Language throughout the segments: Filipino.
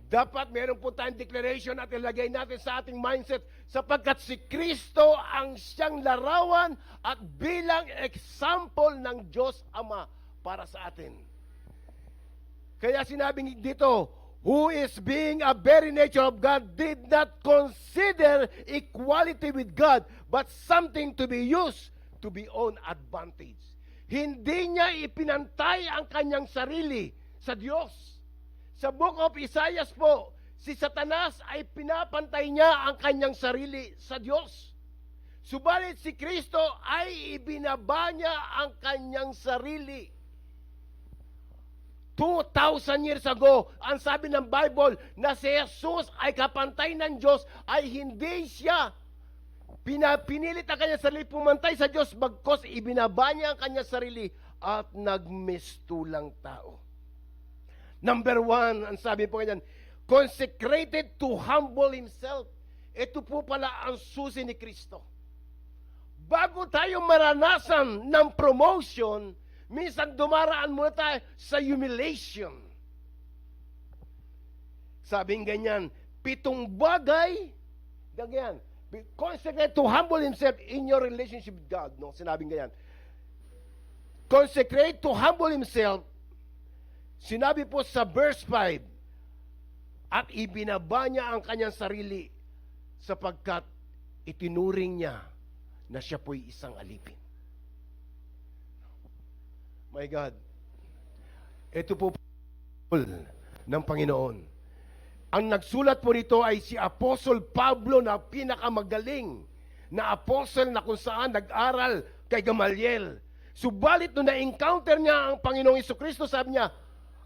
Dapat meron po tayong declaration at ilagay natin sa ating mindset sapagkat si Kristo ang siyang larawan at bilang example ng Diyos Ama para sa atin. Kaya sinabing dito, who is being a very nature of God did not consider equality with God but something to be used to be own advantage. Hindi niya ipinantay ang kanyang sarili sa Diyos. Sa book of Isaiah po, si Satanas ay pinapantay niya ang kanyang sarili sa Diyos. Subalit si Kristo ay ibinaba niya ang kanyang sarili. 2,000 years ago, ang sabi ng Bible na si Jesus ay kapantay ng Diyos ay hindi siya pinilit ang kanyang sarili pumantay sa Diyos bagkos ibinaba niya ang kanyang sarili at nagmistulang tao. Number 1, ang sabi po ganyan, consecrated to humble himself. Ito po pala ang susi ni Kristo. Bago tayo maranasan ng promotion, minsan dumaraan muna tayo sa humiliation. Sabing ganyan, 7 bagay, ganyan, consecrate to humble himself in your relationship with God. No? Sinabing ganyan. Consecrate to humble himself. Sinabi po sa verse 5, at ibinaba niya ang kanyang sarili sapagkat itinuring niya na siya po'y isang alipin. My God, ito po ng Panginoon. Ang nagsulat po nito ay si Apostol Pablo na pinakamagaling na apostle na kung saan nag-aral kay Gamaliel. Subalit nung na-encounter niya ang Panginoong Jesucristo, sabi niya,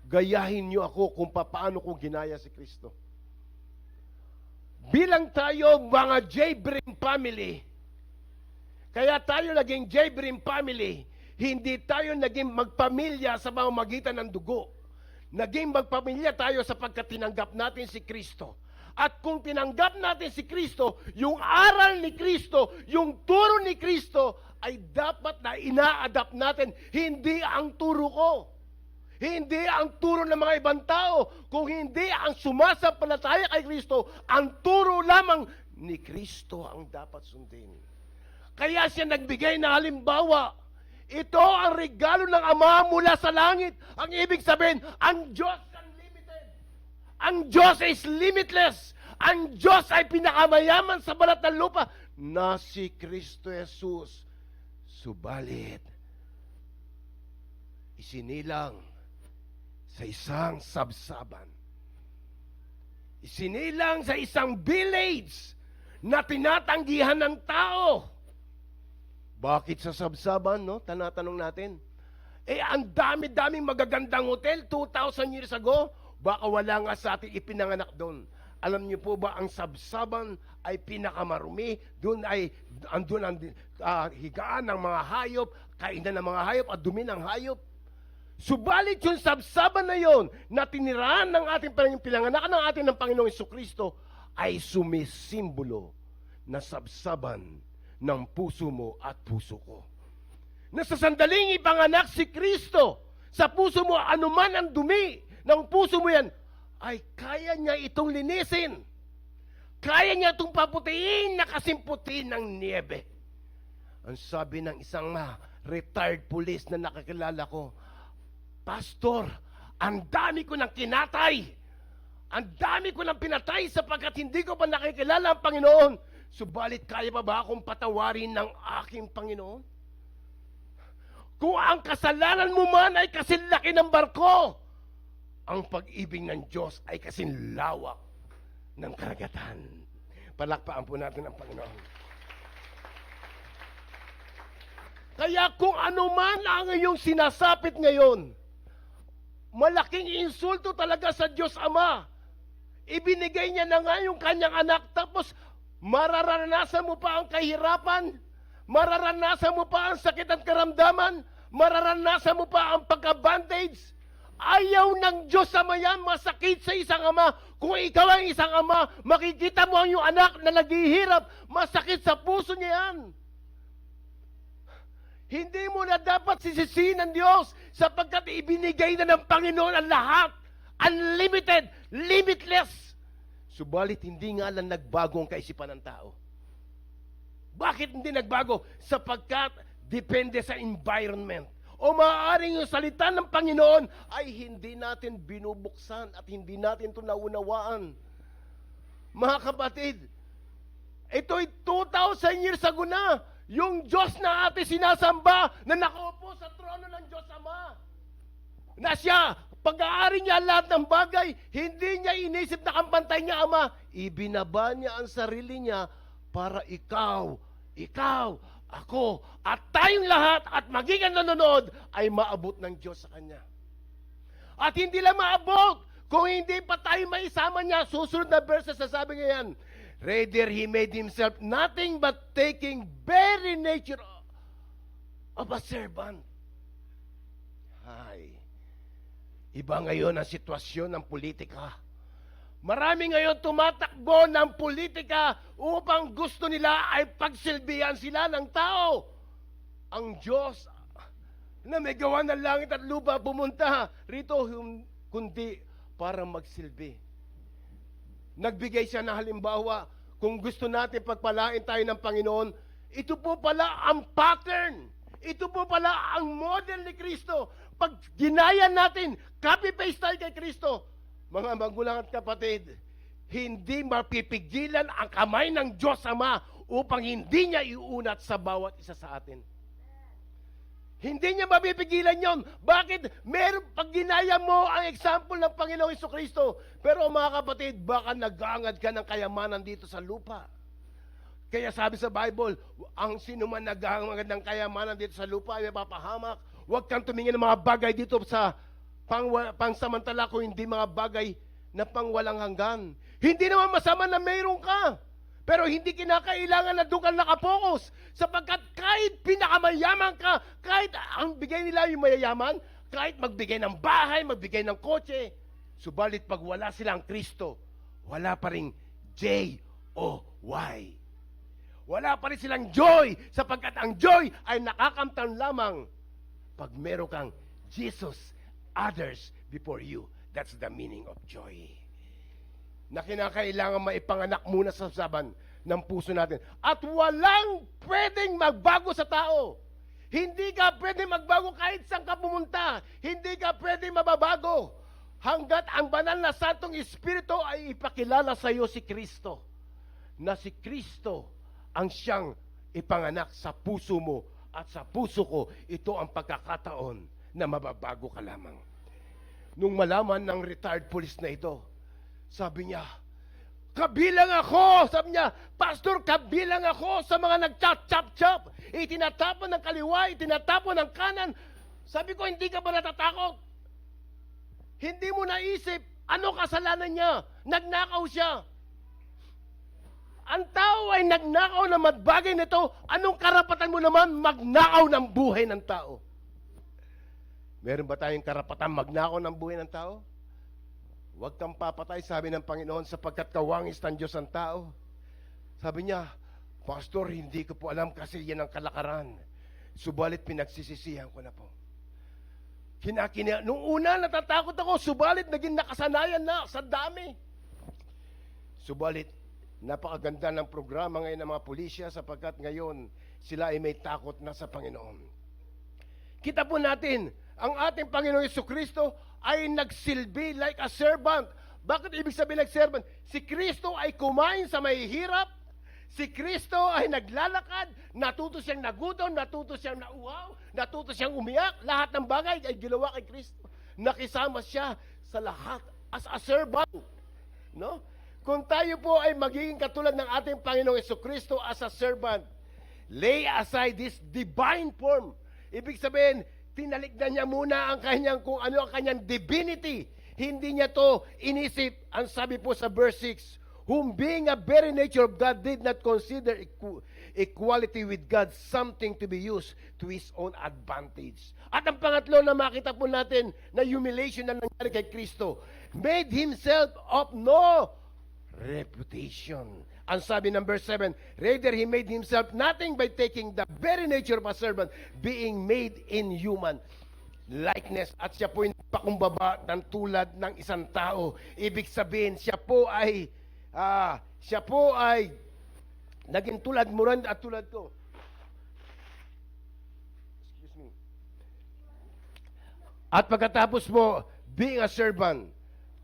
gayahin niyo ako kung paano ko ginaya si Kristo. Bilang tayo mga J-Brim family, kaya tayo naging J-Brim family, hindi tayo naging magpamilya sa pamamagitan ng dugo. Naging magpamilya tayo sapagkat tinanggap natin si Kristo. At kung tinanggap natin si Kristo, yung aral ni Kristo, yung turo ni Kristo, ay dapat na ina-adapt natin. Hindi ang turo ko. Hindi ang turo ng mga ibang tao. Kung hindi ang sumasampalataya kay Kristo, ang turo lamang ni Kristo ang dapat sundin. Kaya siya nagbigay ng halimbawa. Ito ang regalo ng Ama mula sa langit. Ang ibig sabihin, ang Diyos unlimited. Ang Diyos is limitless. Ang Diyos ay pinakamayaman sa balat ng lupa na si Kristo Jesus. Subalit, isinilang sa isang sabsaban. Isinilang sa isang village na tinatanggihan ng tao. Bakit sa sabsaban, no? Tanatanong natin. Ang dami-daming magagandang hotel 2,000 years ago, baka wala nga sa atin ipinanganak doon. Alam niyo po ba, ang sabsaban ay pinakamarumi, doon ay andun ang higaan ng mga hayop, kainan ng mga hayop at dumi ng hayop. Subalit yung sabsaban na yon na tinirahan ng ating pinanganakan ng ating ng Panginoong Jesucristo ay sumisimbolo na sabsaban ng puso mo at puso ko. Na sa sandaling ipanganak si Kristo, sa puso mo anuman ang dumi ng puso mo yan, ay kaya niya itong linisin. Kaya niya itong paputiin na kasimputin ng niebe. Ang sabi ng isang retired police na nakakilala ko, Pastor, ang dami ko ng kinatay. Ang dami ko ng pinatay sapagkat hindi ko pa nakikilala ang Panginoon. Subalit kaya pa ba akong patawarin ng aking Panginoon? Kung ang kasalanan mo man ay kasilaki ng barko, ang pag-ibig ng Diyos ay kasinlawak ng karagatan. Palakpakan po natin ang Panginoon. Kaya kung ano man ang iyong sinasapit ngayon, malaking insulto talaga sa Diyos Ama. Ibinigay niya na nga yung kanyang anak, tapos mararanasan mo pa ang kahirapan, mararanasan mo pa ang sakit at karamdaman, mararanasan mo pa ang pagka-bandage. Ayaw ng Diyos Ama yan, masakit sa isang ama. Kung ikaw ang isang ama, makikita mo ang iyong anak na naghihirap, masakit sa puso niya yan. Hindi mo na dapat sisisihin ng Diyos sapagkat ibinigay na ng Panginoon ang lahat. unlimited, limitless. Subalit hindi nga lang nagbago ang kaisipan ng tao. Bakit hindi nagbago? Sapagkat depende sa environment. O maaaring yung salita ng Panginoon ay hindi natin binubuksan at hindi natin ito naunawaan. Mga kapatid, ito'y 2,000 years ago na. Yung Diyos na ating sinasamba na nakaupo sa trono ng Diyos Ama. Na siya, pag-aari niya lahat ng bagay, hindi niya inisip na kampantay niya Ama. Ibinaba niya ang sarili niya para ikaw, ako, at tayong lahat at magiging nanonood ay maabot ng Diyos sa Kanya. At hindi lang maabot, kung hindi pa tayo maisama niya, susunod na verses sasabi ngayon, rather, He made Himself nothing but taking very nature of a servant. Hay. Iba ngayon ang sitwasyon ng politika. Marami ngayon tumatakbo ng politika upang gusto nila ay pagsilbihan sila ng tao. Ang Diyos na may gawa ng langit at lupa pumunta rito kundi para magsilbi. Nagbigay siya ng halimbawa kung gusto natin pagpalain tayo ng Panginoon. Ito po pala ang pattern. Ito po pala ang model ni Kristo. Pag ginaya natin, copy-paste tayo kay Kristo. Mga magulang at kapatid, hindi mapipigilan ang kamay ng Diyos Ama upang hindi niya iunat sa bawat isa sa atin. Hindi niya mapipigilan yon. Bakit? Pag ginaya mo ang example ng Panginoong Jesucristo, pero mga kapatid, baka nag-aangad ka ng kayamanan dito sa lupa. Kaya sabi sa Bible, ang sino man nag-aangad ng kayamanan dito sa lupa ay mapapahamak. Huwag kang tumingin ng mga bagay dito sa pangsamantala kung hindi mga bagay na pangwalang hanggan. Hindi naman masama na mayroon ka. Pero hindi kinakailangan na doon ka nakapokus. Sapagkat kahit pinakamayaman ka, kahit ang bigay nila yung mayayaman, kahit magbigay ng bahay, magbigay ng kotse, subalit pag wala silang Kristo, wala pa rin J-O-Y. Wala pa rin silang joy, sapagkat ang joy ay nakakamtan lamang pag meron kang Jesus, others before you. That's the meaning of joy. Na kinakailangan maipanganak muna sa saban ng puso natin. At walang pwedeng magbago sa tao. Hindi ka pwedeng magbago kahit saan ka pumunta. Hindi ka pwedeng mababago. Hanggat ang banal na Santong Espiritu ay ipakilala sa iyo si Kristo. Na si Kristo ang siyang ipanganak sa puso mo at sa puso ko. Ito ang pagkakataon na mababago ka lamang. Nung malaman ng retired police na ito, sabi niya, kabilang ako, sabi niya, Pastor, kabilang ako sa mga nag-chop-chop-chop. Itinatapon ng kaliwa, itinatapon ng kanan. Sabi ko, hindi ka ba natatakot? Hindi mo naisip, ano kasalanan niya? Nagnakaw siya. Ang tao ay nagnakaw na magbagay nito. Anong karapatan mo naman magnakaw ng buhay ng tao? Meron ba tayong karapatan magnakaw ng buhay ng tao? Huwag kang papatay, sabi ng Panginoon, sapagkat kawangis ng Diyos ang tao. Sabi niya, Pastor, hindi ko po alam kasi yan ang kalakaran. Subalit pinagsisisihan ko na po. Nung una, natatakot ako, subalit naging nakasanayan na sa dami. Subalit, napakaganda ng programa ngayon ng mga pulisya sapagkat ngayon sila ay may takot na sa Panginoon. Kita po natin, ang ating Panginoong Jesucristo ay nagsilbi like a servant. Bakit ibig sabihin like servant? Si Kristo ay kumain sa mahihirap. Si Kristo ay naglalakad. Natuto siyang nagutom, natuto siyang nauhaw, natuto siyang umiyak. Lahat ng bagay ay ginawa kay Kristo. Nakisama siya sa lahat as a servant. No? Kung tayo po ay magiging katulad ng ating Panginoong Jesucristo as a servant, lay aside this divine form. Ibig sabihin, tinalikdan niya muna ang kanyang kung ano ang kanyang divinity. Hindi niya to inisip. Ang sabi po sa verse 6, whom being a very nature of God did not consider equality with God something to be used to His own advantage. At ang pangatlo na makita po natin na humiliation na nangyari kay Kristo, made Himself of no reputation. Ang sabi ng verse 7, rather He made Himself nothing by taking the very nature of a servant, being made in human. likeness at siya po ay pakumbaba ng tulad ng isang tao. Ibig sabihin, siya po ay naging tulad mo rin at tulad ko. Excuse me. At pagkatapos mo, being a servant,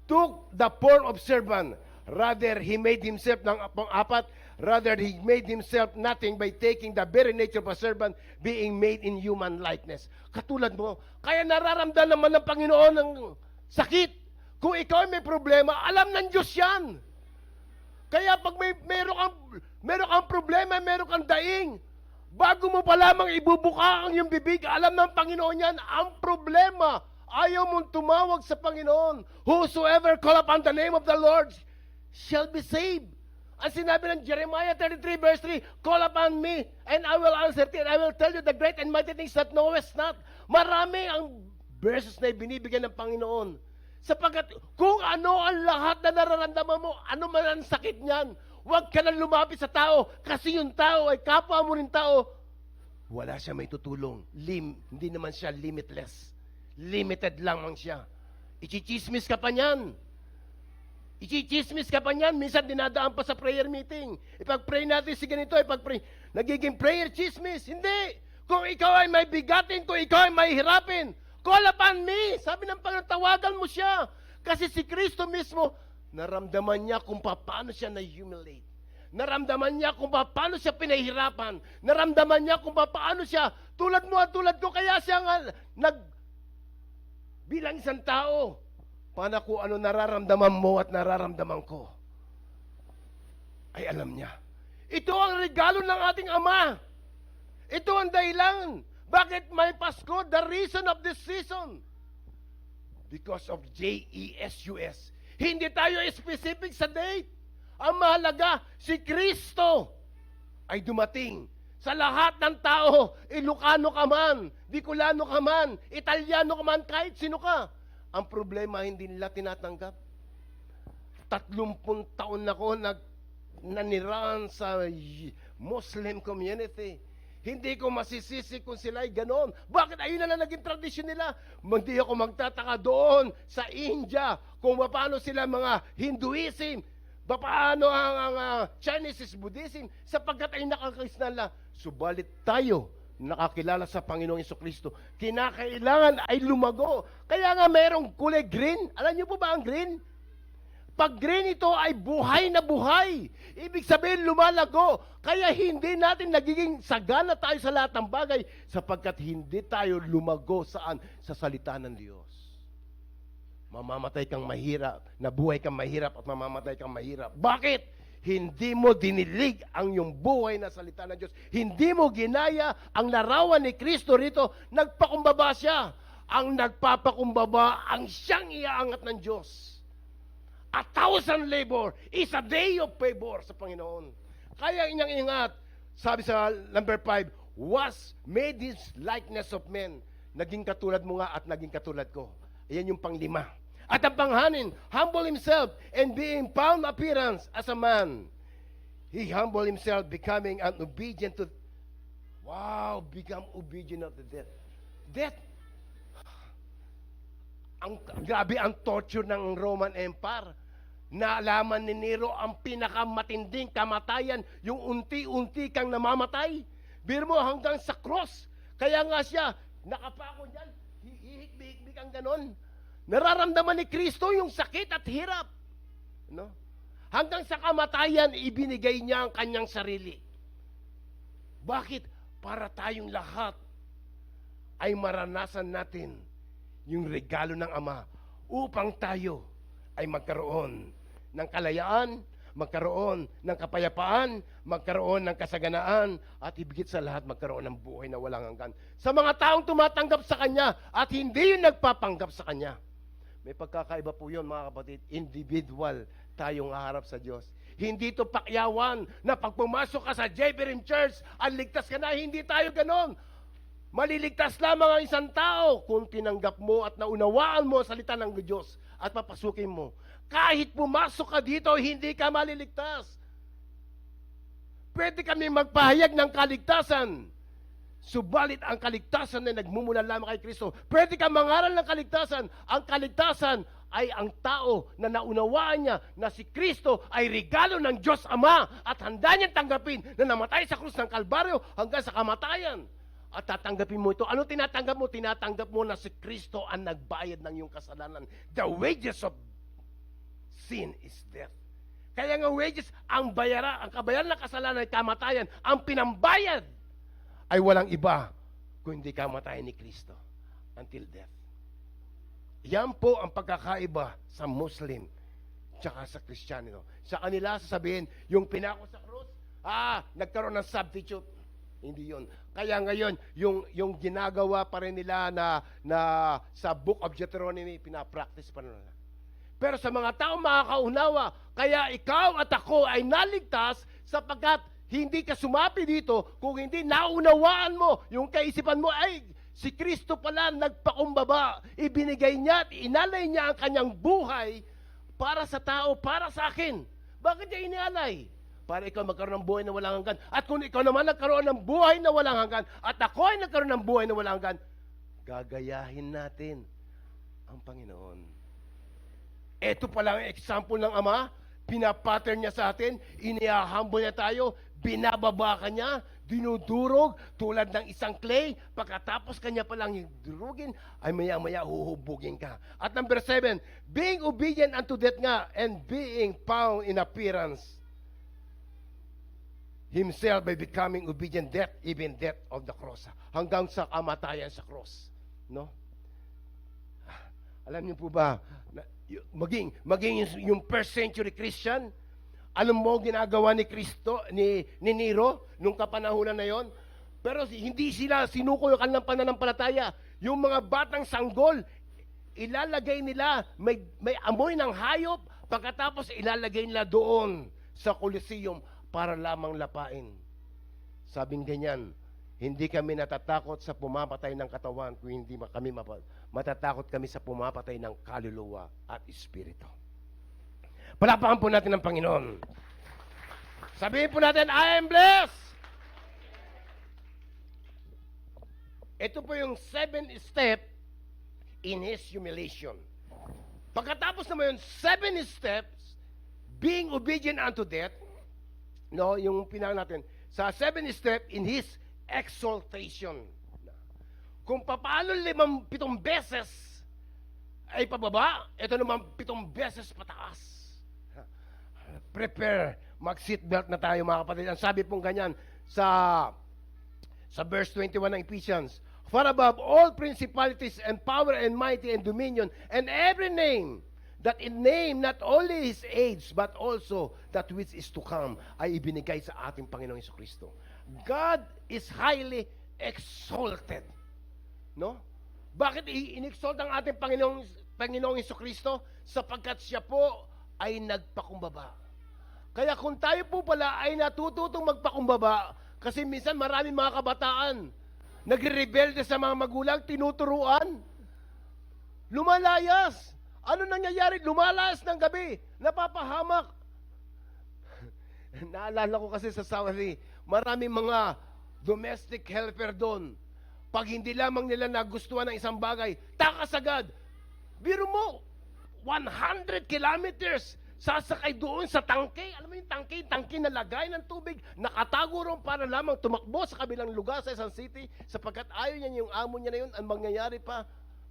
took the form of servant. Rather, he made himself ng pang-apat. Rather, he made himself nothing by taking the very nature of a servant, being made in human likeness. Katulad mo, kaya nararamdaman naman ng Panginoon ng sakit. Kung ikaw ay may problema, alam ng Diyos yan. Kaya pag meron kang problema, meron kang daing, bago mo pa lamang ibubuka ang iyong bibig, alam ng Panginoon yan, ang problema, ayaw mong tumawag sa Panginoon. Whosoever call upon the name of the Lord shall be saved. Ang sinabi ng Jeremiah 33 verse 3, call upon me, and I will answer thee, and I will tell you the great and mighty things that knowest not. Marami ang verses na ibinibigyan ng Panginoon. Sapagkat kung ano ang lahat na nararamdaman mo, ano man ang sakit niyan, huwag ka nang lumapit sa tao, kasi yung tao ay kapwa mo rin tao. Wala siya may tutulong. Hindi naman siya limitless. Limited lamang siya. Ichichismis ka pa niyan. Ichichismis ka pa niyan. Minsan dinadaan pa sa prayer meeting. Ipag-pray natin si ganito, ipag-pray. Nagiging prayer chismis. Hindi. Kung ikaw ay may bigatin, kung ikaw ay may hirapin, call upon me. Sabi ng Panginoon, tawagan mo siya. Kasi si Kristo mismo, naramdaman niya kung paano siya na-humiliate. Naramdaman niya kung paano siya pinahirapan. Naramdaman niya kung paano siya, tulad mo at tulad ko, kaya siya nga, bilang isang tao, paano kung ano nararamdaman mo at nararamdaman ko, ay alam niya. Ito ang regalo ng ating Ama. Ito ang dahilan. Bakit may Pasko? The reason of this season. Because of JESUS. Hindi tayo specific sa date. Ang mahalaga, si Kristo ay dumating sa lahat ng tao. Ilocano ka man, Bicolano ka man, Italiano ka man, kahit sino ka. Ang problema, hindi nila tinatanggap. 30 taon na ako nanirahan sa Muslim community. Hindi ko masisisi kung sila ay ganon. Bakit ayun na lang naging tradisyon nila? Hindi ako magtataka doon sa India kung paano sila mga Hinduism, paano ang Chinese Buddhism, sapagkat ay nakakristal na. Subalit tayo, nakakilala sa Panginoong Jesucristo, kinakailangan ay lumago. Kaya nga mayroong kulay green. Alam niyo po ba ang green? Pag green ito ay buhay na buhay. Ibig sabihin lumalago. Kaya hindi natin nagiging sagana tayo sa lahat ng bagay sapagkat hindi tayo lumago saan? Sa salita ng Diyos. Mamamatay kang mahirap, nabuhay kang mahirap at mamamatay kang mahirap. Bakit? Hindi mo dinilig ang iyong buhay na salita ng Diyos. Hindi mo ginaya ang larawan ni Kristo rito. Nagpakumbaba siya. Ang nagpapakumbaba ang siyang iaangat ng Diyos. 1,000 labor is a day of favor sa Panginoon. Kaya inyang ingat, sabi sa number 5, was made his likeness of men. Naging katulad mo nga at naging katulad ko. Ayan yung pang-5. At ang panghanin, humble himself and being found appearance as a man. He humbled himself, becoming an obedient to, become obedient of the death. Death. Grabe ang torture ng Roman Empire. Naalaman ni Nero ang pinakamatinding kamatayan, yung unti-unti kang namamatay. Biro mo hanggang sa cross. Kaya nga siya, nakapako dyan, hihikbik ang ganon. Nararamdaman ni Kristo yung sakit at hirap. No? Hanggang sa kamatayan, ibinigay niya ang kanyang sarili. Bakit? Para tayong lahat ay maranasan natin yung regalo ng Ama upang tayo ay magkaroon ng kalayaan, magkaroon ng kapayapaan, magkaroon ng kasaganaan, at higit sa lahat magkaroon ng buhay na walang hanggan. Sa mga taong tumatanggap sa Kanya at hindi yung nagpapanggap sa Kanya. May pagkakaiba po yun, mga kapatid. Individual tayong haharap sa Diyos. Hindi ito pakyawan na pag pumasok ka sa JBRM Church, ligtas ka na. Hindi tayo ganon. Maliligtas lamang ang isang tao kung tinanggap mo at naunawaan mo ang salita ng Diyos at papasukin mo. Kahit pumasok ka dito, hindi ka maliligtas. Pwede kami magpahayag ng kaligtasan. Subalit ang kaligtasan na nagmumula lamang kay Kristo. Pwede kang mangaral ng kaligtasan. Ang kaligtasan ay ang tao na naunawaan niya na si Kristo ay regalo ng Diyos Ama at handa niyang tanggapin na namatay sa krus ng Kalbaryo hanggang sa kamatayan. At tatanggapin mo ito. Ano tinatanggap mo? Tinatanggap mo na si Kristo ang nagbayad ng iyong kasalanan. The wages of sin is death. Kaya nga wages, ang kabayaran ng kasalanan ay kamatayan. Ang pinambayad ay walang iba kundi kamatayan ni Kristo until death. Yan po ang pagkakaiba sa Muslim tsaka sa Kristiyano. Sa kanila sasabihin, yung pinako sa krus, nagkaroon ng substitute. Hindi yun. Kaya ngayon, yung ginagawa pa rin nila na sa Book of Deuteronomy, pinapractice pa nila. Pero sa mga taong makakaunawa, kaya ikaw at ako ay naligtas sapagkat hindi ka sumapi dito kung hindi naunawaan mo, yung kaisipan mo ay si Kristo pala nagpakumbaba. Ibinigay niya at inalay niya ang kanyang buhay para sa tao, para sa akin. Bakit niya inalay? Para ikaw magkaroon ng buhay na walang hanggan. At kung ikaw naman nagkaroon ng buhay na walang hanggan, at ako ay nagkaroon ng buhay na walang hanggan, gagayahin natin ang Panginoon. Ito pala ang example ng Ama. Pinapattern niya sa atin, inihahumble niya tayo, binababa ka niya, dinudurog tulad ng isang clay, pagkatapos kanya palang durugin, ay maya-maya huhubugin ka. At number 7, being obedient unto death nga, and being found in appearance, himself by becoming obedient death, even death of the cross. Hanggang sa kamatayan sa cross. No? Alam niyo po ba, maging yung first century Christian, alam mo ginagawa ni Kristo, ni Nero, nung kapanahunan na yon? Pero hindi sila sinuko yung kanilang pananampalataya. Yung mga batang sanggol, ilalagay nila, may amoy ng hayop, pagkatapos ilalagay nila doon sa Colosseum para lamang lapain. Sabing ganyan, hindi kami natatakot sa pumapatay ng katawan kung hindi kami matatakot kami sa pumapatay ng kaluluwa at espiritu. Palapakan po natin ang Panginoon. Sabihin po natin, I am blessed! Ito po yung 7 step in His humiliation. Pagkatapos naman yung 7 steps, being obedient unto death, no, yung pinaka natin, sa 7 step in His exaltation. Kung papaano 7 beses ay pababa, ito naman 7 beses pataas. Prepare, mag-seatbelt na tayo mga kapatid. Ang sabi pong ganyan sa verse 21 ng Ephesians, for above all principalities and power and mighty and dominion and every name, that in name not only His age but also that which is to come ay ibinigay sa ating Panginoong Jesucristo. God is highly exalted. No? Bakit in-exalt ang ating Panginoong Jesucristo? Sapagkat siya po ay nagpakumbaba. Kaya kung tayo po pala ay natututong magpakumbaba, kasi minsan maraming mga kabataan nagre-rebelde sa mga magulang, tinuturuan, lumalayas. Ano nangyayari? Lumalayas ng gabi, napapahamak. Naalala ko kasi sa Saudi, maraming mga domestic helper doon. Pag hindi lamang nila nagustuhan ng isang bagay, takas agad. Biro mo, 100 kilometers sasakay doon sa tangke. Alam mo yung tangke na lagay ng tubig, nakatago ron para lamang tumakbo sa kabilang lugar sa isang city, sapagkat ayaw niya yung amo niya na yun, ang mangyayari pa,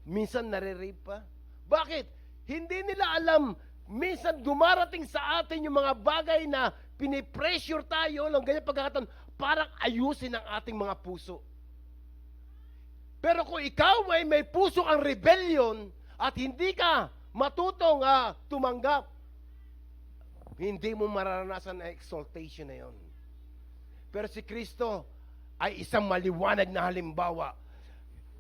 minsan nare-rape pa. Bakit? Hindi nila alam, minsan dumarating sa atin yung mga bagay na pinipressure tayo ng ganyan pagkakataon, parang ayusin ang ating mga puso. Pero kung ikaw ay may puso ang rebellion at hindi ka matutong tumanggap, hindi mo mararanasan ang exaltation na yon. Pero si Kristo ay isang maliwanag na halimbawa.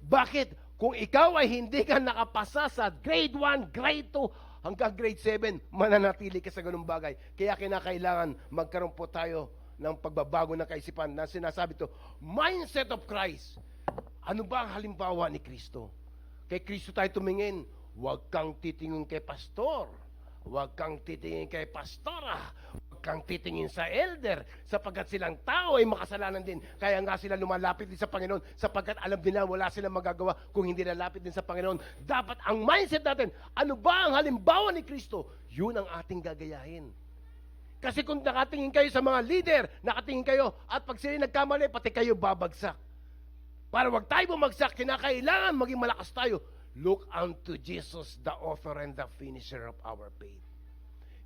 Bakit? Kung ikaw ay hindi ka nakapasa sa grade 1, grade 2, hanggang grade 7, mananatili ka sa ganung bagay. Kaya kinakailangan magkaroon po tayo ng pagbabago ng kaisipan na sinasabi to, mindset of Christ. Ano ba ang halimbawa ni Kristo? Kay Kristo tayo tumingin, huwag kang titingin kay pastor, huwag kang titingin kay pastora, huwag kang titingin sa elder sapagkat silang tao ay makasalanan din. Kaya nga sila lumalapit din sa Panginoon sapagkat alam nila wala silang magagawa kung hindi lalapit din sa Panginoon. Dapat ang mindset natin, ano ba ang halimbawa ni Kristo? Yun ang ating gagayahin. Kasi kung nakatingin kayo sa mga leader, nakatingin kayo, at pag sila nagkamali, pati kayo babagsak. Para wag tayo bumagsak, kinakailangan maging malakas tayo. Look unto Jesus, the author and the finisher of our faith.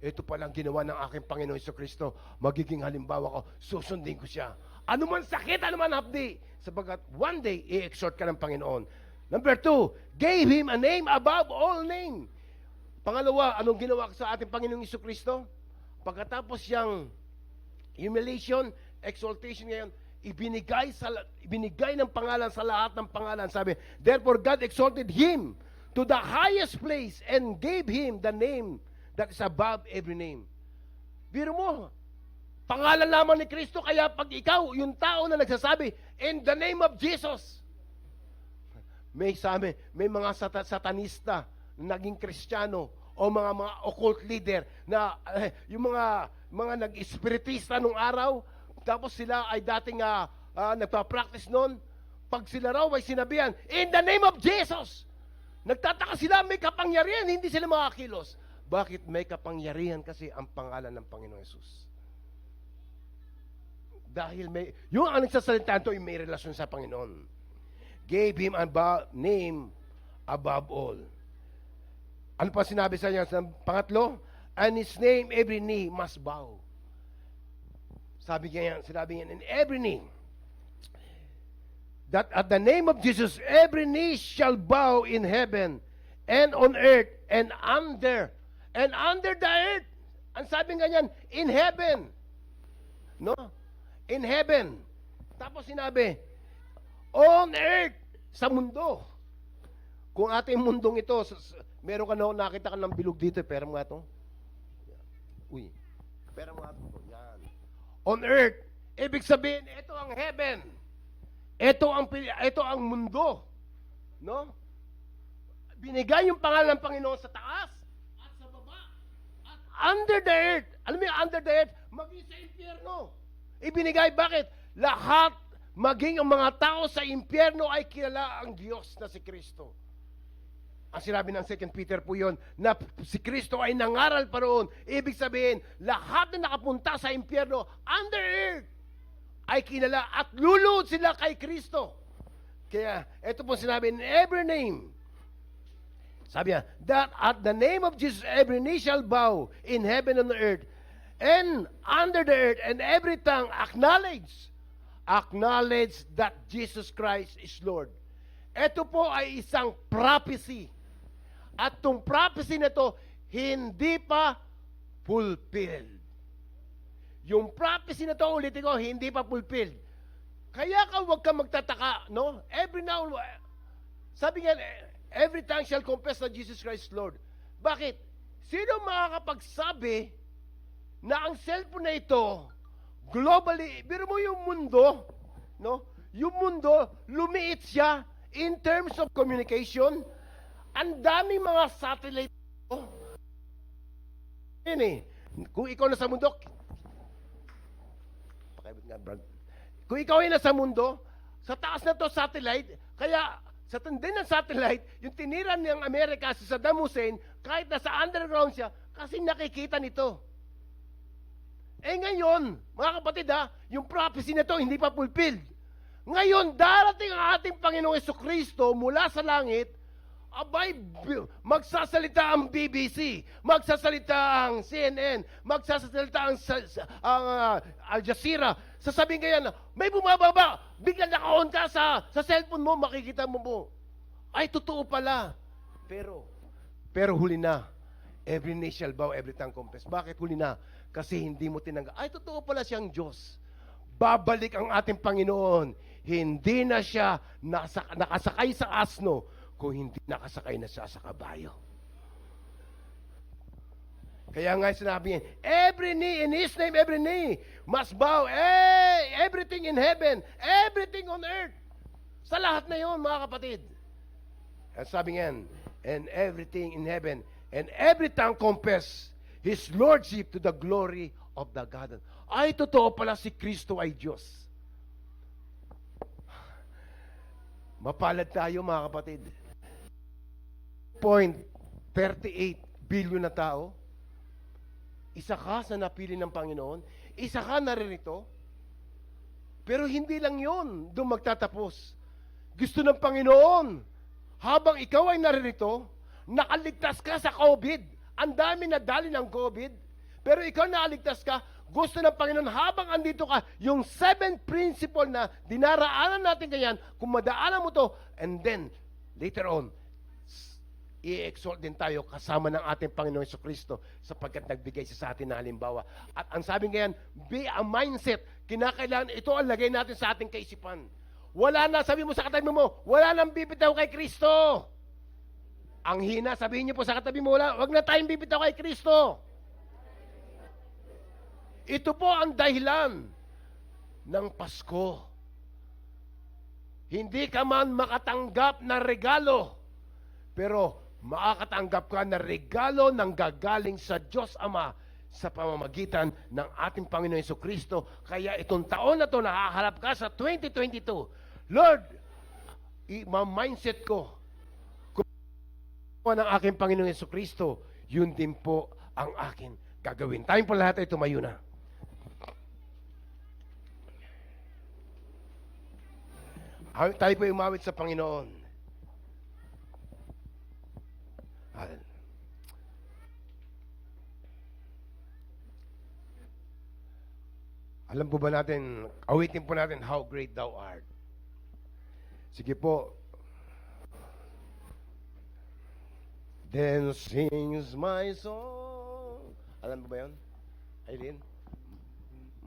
Ito palang ginawa ng aking Panginoon Jesucristo. Magiging halimbawa ko, susundin ko siya. Ano man sakit, ano man hapdi. Sapagkat one day, i-exhort ka ng Panginoon. Number 2, gave him a name above all name. Pangalawa, anong ginawa sa ating Panginoong Jesucristo? Pagkatapos siyang humiliation, exaltation ngayon, ibinigay ng pangalan sa lahat ng pangalan. Sabi, therefore God exalted him to the highest place and gave him the name that is above every name. Biro mo, pangalan lamang ni Kristo, kaya pag ikaw, yung tao na nagsasabi, in the name of Jesus, may mga satanista na naging Kristiyano o mga occult leader na yung mga nag-espiritista nung araw, tapos sila ay dating nagpa-practice noon, pag sila raw ay sinabihan, in the name of Jesus, nagtataka sila, may kapangyarihan, hindi sila makakilos. Bakit? May kapangyarihan kasi ang pangalan ng Panginoon Yesus. Dahil yung ang nagsasalita ito ay may relasyon sa Panginoon. Gave him a name above all. Ano pa sinabi sa niya? Pangatlo, and his name every knee must bow. Sinabi niya, in every knee, that at the name of Jesus, every knee shall bow in heaven and on earth and under the earth. Ang sabi nga niyan, in heaven. No? In heaven. Tapos sinabi, on earth, sa mundo. Kung ating mundong ito, meron ka na nakita ka ng bilog dito, pera mo nga ito. Uy, pera mo nga ito. Yan. On earth, ibig sabihin, ito ang heaven. Ito ang mundo. No? Binigay yung pangalan ng Panginoon sa taas. Under the earth, alam mo yung under the earth, maging sa impyerno. Ibinigay, bakit? Lahat, maging ang mga tao sa impyerno ay kilala ang Diyos na si Kristo. Ang sinabi ng 2 Peter po yun, na si Kristo ay nangaral pa roon. Ibig sabihin, lahat na nakapunta sa impyerno, under earth, ay kilala at lulod sila kay Kristo. Kaya, ito po sinabi, in every name, sabi niya, that at the name of Jesus, every knee shall bow in heaven and on earth, and under the earth, and every tongue acknowledge that Jesus Christ is Lord. Ito po ay isang prophecy. At itong prophecy na ito, hindi pa fulfilled. Yung prophecy na ito, ulitin ko, hindi pa fulfilled. Kaya huwag ka magtataka, no? Sabi nga, every tongue shall confess that Jesus Christ is Lord. Bakit? Sino makakapagsabi na ang cellphone na ito, globally, biro mo yung mundo, no? Yung mundo, lumiit siya in terms of communication. Ang daming mga satellite. Yan eh. Kung ikaw nasa mundo, kung ikaw ay nasa mundo, sa taas na to satellite, kaya sa tindi ng satellite, yung tiniran ng Amerika si Saddam Hussein, kahit nasa underground siya, kasi nakikita nito. Eh ngayon, mga kapatid yung prophecy na to hindi pa fulfilled. Ngayon, darating ang ating Panginoong Jesucristo mula sa langit, abay, magsasalita ang BBC, magsasalita ang CNN, magsasalita ang Al Jazeera. Sasabihin kaya na, may bumababa, bigla naka-on ka sa cellphone mo, makikita mo. Ay, totoo pala. Pero huli na. Every knee shall bow, every tongue confess. Bakit huli na? Kasi hindi mo tinanggap. Ay, totoo pala siyang Diyos. Babalik ang ating Panginoon. Hindi na siya nakasakay sa asno, kung hindi nakasakay na siya sa kabayo. Kaya nga sinabi niya, every knee, in His name, every knee must bow, everything in heaven, everything on earth. Sa lahat na yun, mga kapatid. At sabi nga, and everything in heaven, and every tongue confess His Lordship to the glory of the garden. Ay, totoo pala si Kristo ay Diyos. Mapalad tayo mga kapatid. 0.38 billion na tao. Isa ka sa napili ng Panginoon. Isa ka naririto. Pero hindi lang yon doon magtatapos. Gusto ng Panginoon, habang ikaw ay naririto, nakaligtas ka sa COVID. Ang dami na dali ng COVID. Pero ikaw nakaligtas ka, gusto ng Panginoon, habang andito ka, yung 7 principle na dinaraanan natin ganyan, kung madaanan mo to, and then, later on, i-exalt din tayo kasama ng ating Panginoon Jesucristo sapagkat nagbigay siya sa atin na halimbawa. At ang sabi ngayon, be a mindset. Kinakailangan, ito ang lagay natin sa ating kaisipan. Wala na, sabi mo sa katabi mo, wala nang bibitaw kay Kristo. Ang hina, sabihin niyo po sa katabi mo, wag na tayong bibitaw kay Kristo. Ito po ang dahilan ng Pasko. Hindi ka man makatanggap na regalo, pero makakatanggap ka na regalo ng gagaling sa Diyos Ama sa pamamagitan ng ating Panginoon Jesucristo. Kaya itong taon na ito, nakaharap ka sa 2022. Lord, ma-mindset ko kung ng aking Panginoon Jesucristo, yun din po ang akin gagawin. Tayong po lahat ay tumayo na. Tayo po umawit sa Panginoon. Alam po ba natin, awitin po natin, how great thou art. Sige po. Then sings my song. Alam mo ba yun? Aileen?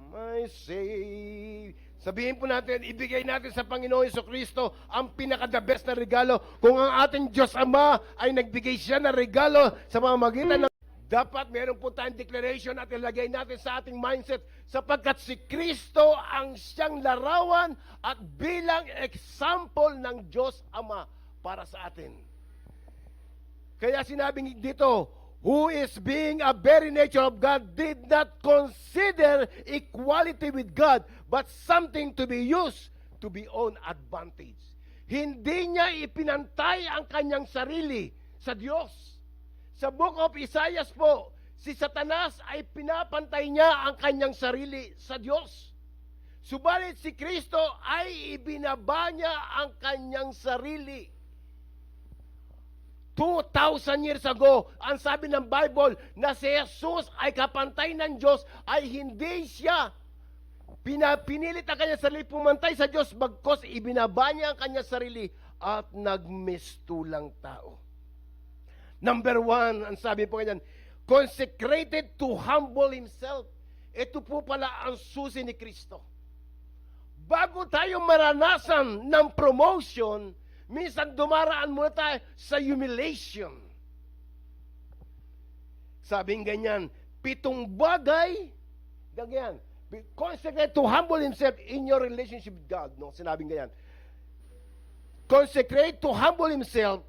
My Savior. Sabihin po natin, ibigay natin sa Panginoon Jesucristo ang pinaka-the best na regalo. Kung ang ating Diyos Ama ay nagbigay siya na regalo sa pamamagitan ng dapat meron po tayong declaration at ilagay natin sa ating mindset sapagkat si Kristo ang siyang larawan at bilang example ng Diyos Ama para sa atin. Kaya sinabing dito, who is being a very nature of God did not consider equality with God but something to be used to be own advantage. Hindi niya ipinantay ang kanyang sarili sa Diyos. Sa book of Isaiah po, si Satanas ay pinapantay niya ang kanyang sarili sa Diyos. Subalit si Kristo ay ibinaba niya ang kanyang sarili. 2,000 years ago, ang sabi ng Bible na si Jesus ay kapantay ng Diyos ay hindi siya pinilit ang kanyang sarili pumantay sa Diyos bagkos ibinaba niya ang kanyang sarili at nagmistulang tao. Number 1, ang sabi po ganyan, consecrated to humble himself. Ito po pala ang susi ni Kristo. Bago tayo maranasan ng promotion, minsan dumaraan muna tayo sa humiliation. Sabing ganyan, 7 bagay, ganyan, consecrate to humble himself in your relationship with God. No? Sinabing ganyan. Consecrate to humble himself.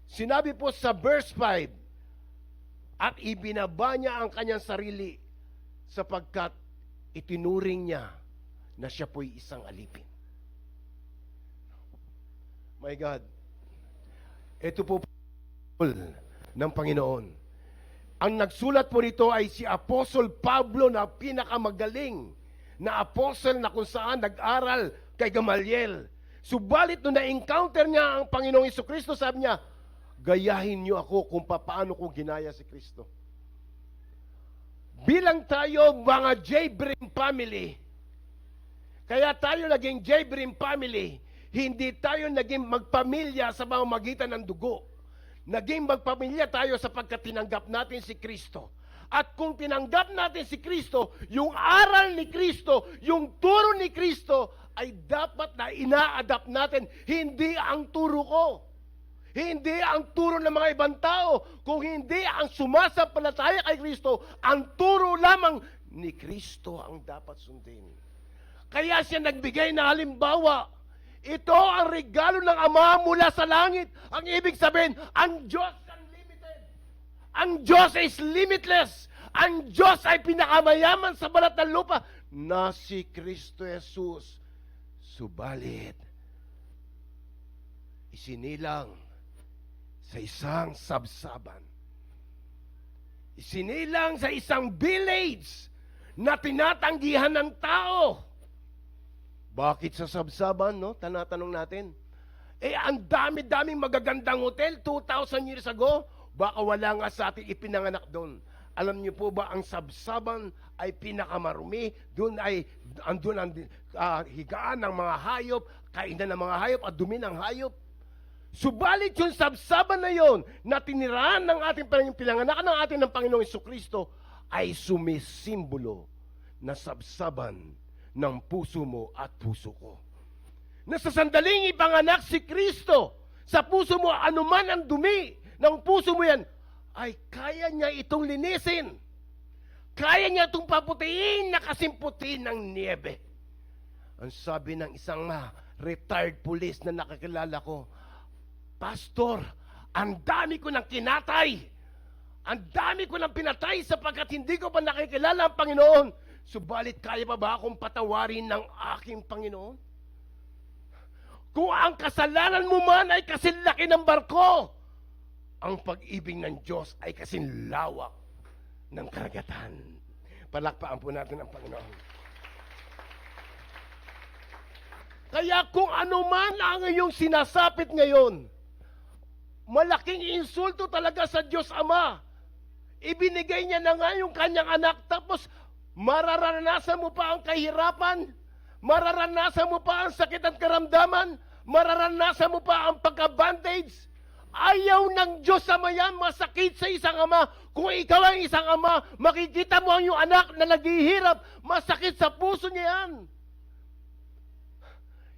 Sinabi po sa verse 5, at ibinaba niya ang kanyang sarili sapagkat itinuring niya na siya po'y isang alipin. My God, ito po ng Panginoon. Ang nagsulat po nito ay si Apostle Pablo na pinakamagaling na apostle na kung saan nag-aral kay Gamaliel. Subalit nung na-encounter niya ang Panginoong Jesucristo, sabi niya, gayahin niyo ako kung paano ko ginaya si Kristo. Bilang tayo mga J-Brim family, kaya tayo naging J-Brim family, hindi tayo naging magpamilya sa pamamagitan ng dugo. Naging magpamilya tayo sapagkat tinanggap natin si Kristo. At kung tinanggap natin si Kristo, yung aral ni Kristo, yung turo ni Kristo, ay dapat na ina-adapt natin. Hindi ang turo ko. Hindi ang turo ng mga ibang tao. Kung hindi ang sumasampalataya kay Kristo, ang turo lamang ni Kristo ang dapat sundin. Kaya siya nagbigay ng halimbawa. Ito ang regalo ng Ama mula sa langit. Ang ibig sabihin, ang Diyos unlimited. Ang Diyos is limitless. ang Diyos ay pinakamayaman sa balat ng lupa na si Kristo Jesus. Subalit, isinilang sa isang sabsaban. Isinilang sa isang village na tinatanggihan ng tao. Bakit sa sabsaban, no? Tanatanong natin. Ang dami-daming magagandang hotel 2,000 years ago, baka wala nga sa ating ipinanganak doon. Alam niyo po ba, ang sabsaban ay pinakamarumi. Doon ay andun ang higaan ng mga hayop, kainan ng mga hayop at dumi ng hayop. Subalit yung sabsaban na yon na tinirahan ng ating pinanganakan ng ating ng Panginoong Jesucristo ay sumisimbolo na sabsaban ng puso mo at puso ko. Na sa sandaling ipanganak si Kristo, sa puso mo anuman ang dumi ng puso mo yan, ay kaya niya itong linisin. Kaya niya itong paputiin na kasimputi ng niebe. Ang sabi ng isang retired police na nakakilala ko, Pastor, ang dami ko nang kinatay. Ang dami ko nang pinatay sapagkat hindi ko pa nakikilala ang Panginoon. Subalit kaya pa ba akong patawarin ng aking Panginoon? Kung ang kasalanan mo man ay kasinlaki ng barko, ang pag-ibig ng Diyos ay kasinlawak ng karagatan. Palakpaan po natin ang Panginoon. Kaya kung ano man ang iyong sinasapit ngayon, malaking insulto talaga sa Diyos Ama. Ibinigay niya na nga yung kanyang anak, tapos mararanasan mo pa ang kahirapan, mararanasan mo pa ang sakit at karamdaman, mararanasan mo pa ang pagka-bandage. Ayaw ng Diyos Ama yan, masakit sa isang ama. Kung ikaw ang isang ama, makikita mo ang iyong anak na naghihirap, masakit sa puso niya yan.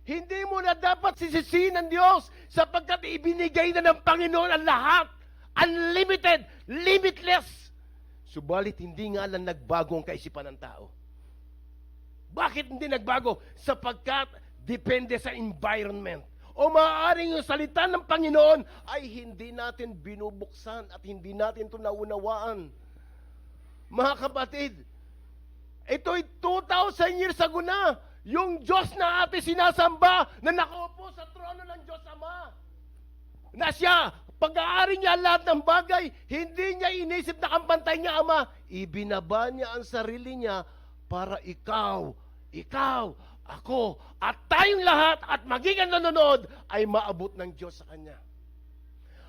Hindi mo na dapat sisisihin ng Diyos sapagkat ibinigay na ng Panginoon ang lahat. Unlimited, limitless. Subalit hindi nga lang nagbago ang kaisipan ng tao. Bakit hindi nagbago? Sapagkat depende sa environment. O maaaring yung salita ng Panginoon ay hindi natin binubuksan at hindi natin ito naunawaan. Mga kapatid, ito'y 2,000 years ago na. Yung Diyos na ating sinasamba na nakaupo sa trono ng Diyos Ama. Na siya, pag-aari niya lahat ng bagay, hindi niya inisip na kampantay niya Ama. Ibinaba niya ang sarili niya para ikaw, ako, at tayong lahat at maging nanonood ay maabot ng Diyos sa Kanya.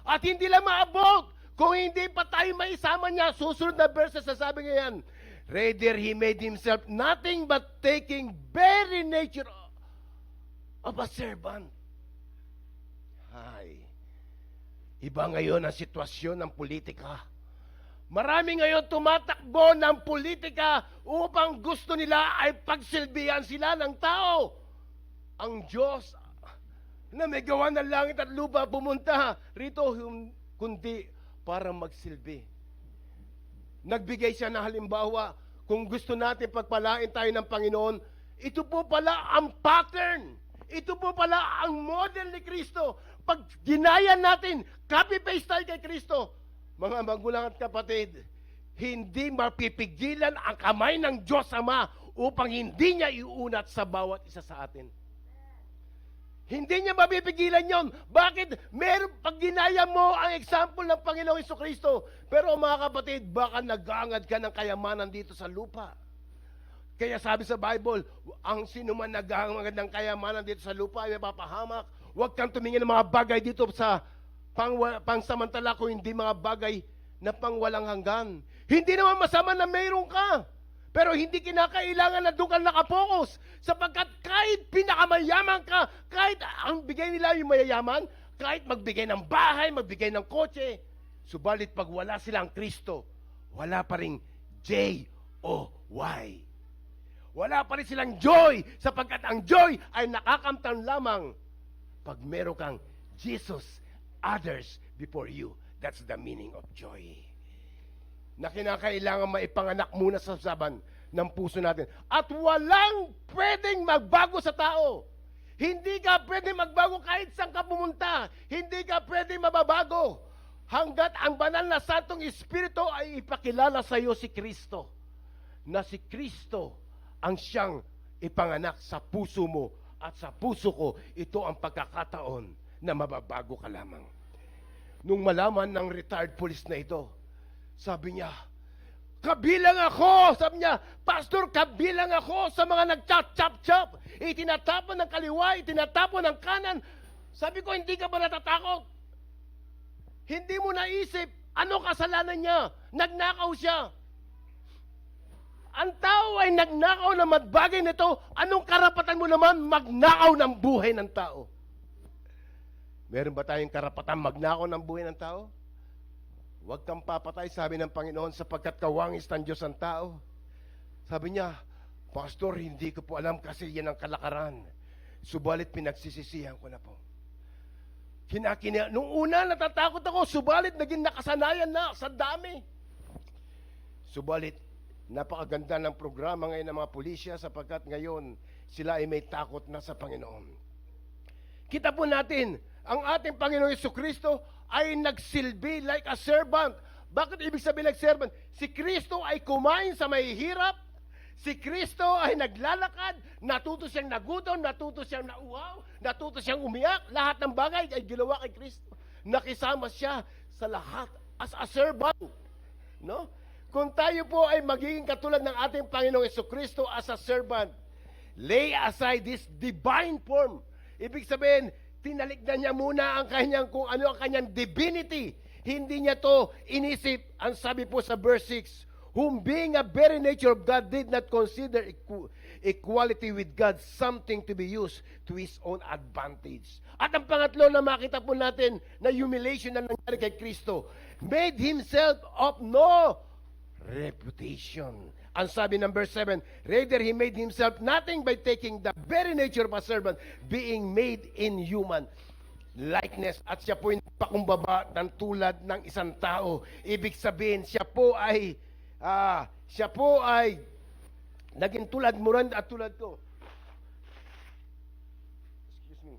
At hindi lang maabot, kung hindi pa tayo maisama niya, susunod na verses sasabi niya yan, rather, He made Himself nothing but taking very nature of a servant. Hay. Iba ngayon ang sitwasyon ng politika. Marami ngayon tumatakbo ng politika upang gusto nila ay pagsilbihan sila ng tao. Ang Diyos na may gawa ng langit at lupa pumunta rito kundi para magsilbi. Nagbigay siya ng halimbawa, kung gusto natin pagpalain tayo ng Panginoon, ito po pala ang pattern. Ito po pala ang model ni Kristo. Pag ginaya natin, copy-paste tayo kay Kristo, mga magulang at kapatid, hindi mapipigilan ang kamay ng Diyos Ama upang hindi niya iunat sa bawat isa sa atin. Hindi niya mapipigilan yon. Bakit? Pag ginaya mo ang example ng Panginoong Jesucristo, pero mga kapatid, baka nag-aangad ka ng kayamanan dito sa lupa. Kaya sabi sa Bible, ang sino man nag-aangad ng kayamanan dito sa lupa ay mapapahamak. Huwag kang tumingin ng mga bagay dito sa pangsamantala kung hindi mga bagay na pangwalang hanggan. Hindi naman masama na mayroon ka. Pero hindi kinakailangan na doon ka nakapokus. Sapagkat kahit pinakamayaman ka, kahit ang bigay nila yung mayayaman, kahit magbigay ng bahay, magbigay ng kotse, subalit pag wala silang Kristo, wala pa rin J-O-Y. Wala pa rin silang joy, sapagkat ang joy ay nakakamtan lamang pag meron kang Jesus, others before you. That's the meaning of joy. Na kinakailangan maipanganak muna sa saban ng puso natin. At walang pwedeng magbago sa tao. Hindi ka pwedeng magbago kahit saan ka pumunta. Hindi ka pwedeng mababago. hanggat ang banal na Santong Espiritu ay ipakilala sa iyo si Kristo. Na si Kristo ang siyang ipanganak sa puso mo at sa puso ko. Ito ang pagkakataon na mababago ka lamang. Nung malaman ng retired police na ito, sabi niya, kabilang ako, sabi niya, Pastor, kabilang ako sa mga nag-chop-chop-chop. Itinatapon ng kaliwa, itinatapon ng kanan. Sabi ko, hindi ka ba natatakot? Hindi mo naisip, ano kasalanan niya? Nagnakaw siya. Ang tao ay nagnakaw na magbagay nito. Anong karapatan mo naman magnakaw ng buhay ng tao? Meron ba tayong karapatan magnakaw ng buhay ng tao? Huwag kang papatay, sabi ng Panginoon, sapagkat kawangis ng Diyos ang tao. Sabi niya, Pastor, hindi ko po alam kasi yan ang kalakaran. Subalit pinagsisisihan ko na po. Nung una natatakot ako, subalit naging nakasanayan na sa dami. Subalit, napakaganda ng programa ngayon ng mga pulisya sapagkat ngayon sila ay may takot na sa Panginoon. Kita po natin, ang ating Panginoong Jesucristo ay nagsilbi like a servant. Bakit ibig sabihin like servant? Si Kristo ay kumain sa mahihirap. Si Kristo ay naglalakad. Natuto siyang nagutom, natuto siyang nauhaw, natuto siyang umiyak. Lahat ng bagay ay ginawa kay Kristo. Nakisama siya sa lahat as a servant. No? Kung tayo po ay magiging katulad ng ating Panginoong Jesucristo as a servant, lay aside this divine form. Ibig sabihin, tinalikdan niya muna ang kanyang kung ano ang kanyang divinity. Hindi niya to inisip. Ang sabi po sa verse 6, whom being a very nature of God did not consider equality with God something to be used to His own advantage. At ang pangatlo na makita po natin na humiliation na nangyari kay Kristo, made Himself of no reputation. Ang sabi ng verse 7, rather He made Himself nothing by taking the very nature of a servant, being made in human likeness. At siya po ay nagpakumbaba ng tulad ng isang tao. Ibig sabihin, siya po ay naging tulad mo rin at tulad ko. Excuse me.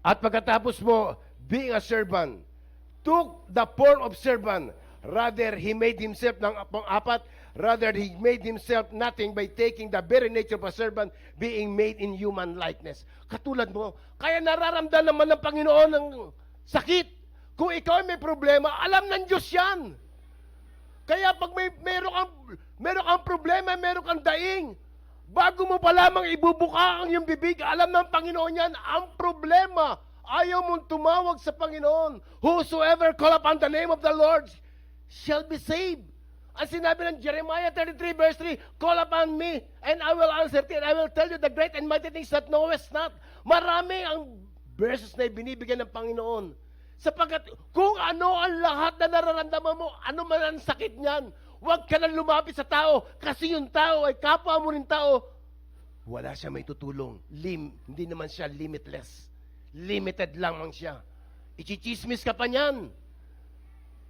At pagkatapos mo, being a servant, took the form of servant. Rather, He made Himself ng pang-apat. Rather, He made Himself nothing by taking the very nature of a servant, being made in human likeness. Katulad mo, kaya nararamdaman naman ng Panginoon ng sakit. Kung ikaw ay may problema, alam ng Diyos yan. Kaya pag meron kang problema, meron kang daing, bago mo pa lamang ibubuka ang iyong bibig, alam ng Panginoon yan, ang problema, ayaw mong tumawag sa Panginoon. Whosoever call upon the name of the Lord shall be saved. Ang sinabi ng Jeremiah 33 verse 3, call upon me, and I will answer thee, and I will tell you the great and mighty things that knowest not. Marami ang verses na binibigyan ng Panginoon. Sapagkat kung ano ang lahat na nararamdaman mo, ano man ang sakit niyan, huwag ka nang lumapit sa tao kasi yung tao ay kapwa mo rin tao. Wala siya may tutulong. Hindi naman siya limitless. Limited lamang siya. Ichichismis ka pa niyan.